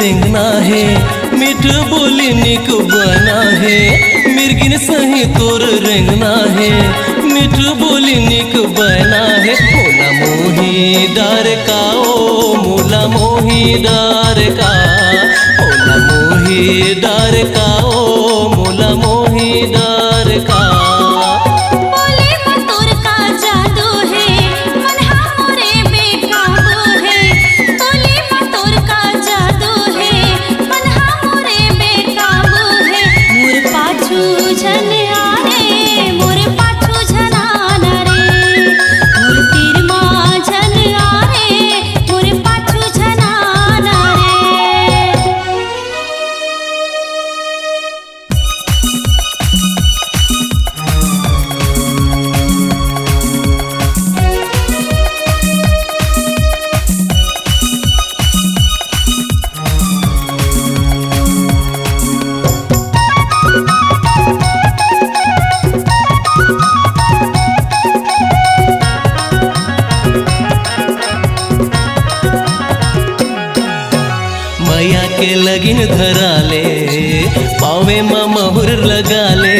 रेंगना है, मीठ बोली निक बना है। मिर्गिन सही तोर रेंगना है, मीठ बोली निक बना है। मोला मोही डार का ओ मोला मोही डार का, मोला मोही डार का ओ मोला मोही डार का। मैया के लगिन धरा ले, पावे में महुर लगा ले,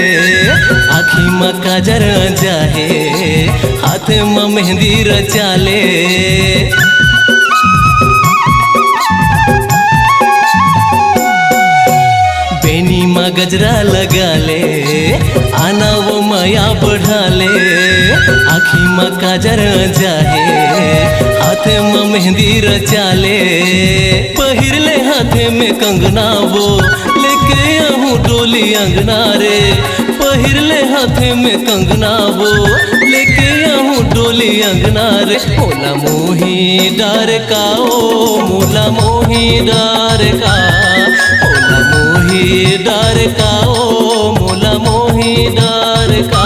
आँखी में काजर जाहे, हाथ में मेहंदी रचा ले। बेनी में गजरा लगा ले, आना वो माया बढ़ा ले, आँखी में काजर जाहे, हाथ में मेहंदी रचा ले। पहिर ले हाथे में कंगना वो, लेके आहूँ डोली अंगना रे। पहिर ले हाथे में कंगना वो, लेके आहूँ डोली अंगना रे। मोला मोही डार का ओ मोला मोही डार का, मोला मोही डार का ओ मोला मोही डार का।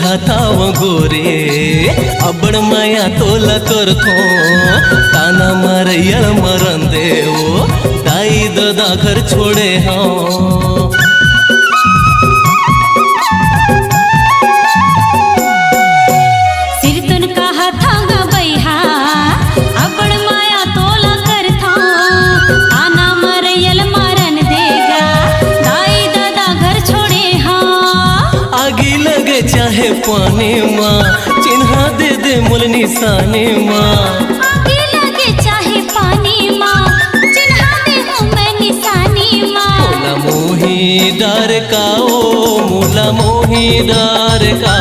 हथाव गोरे अबड़ माया तोला कर थो, ताना मरैयल मरन देवो, दाई ददा घर छोड़े हाँ। चाहे पानी माँ चिन्हा दे दे मूल निशानी माँ, आगे लगे चाहे पानी माँ चिन्हा दे हूँ मैं निशानी माँ। मोला मोही डार का ओ मोला मोही डार का,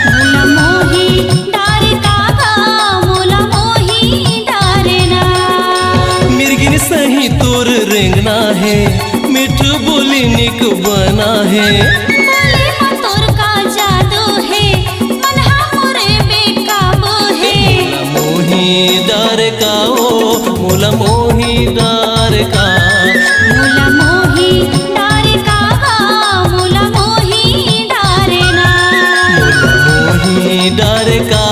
मोला मोही डार का मोला मोही डार ना। मिर्गिन सही तोर रेंगना है, मीठ बोली निक बना है। बोले में तोर का जादू है, डर का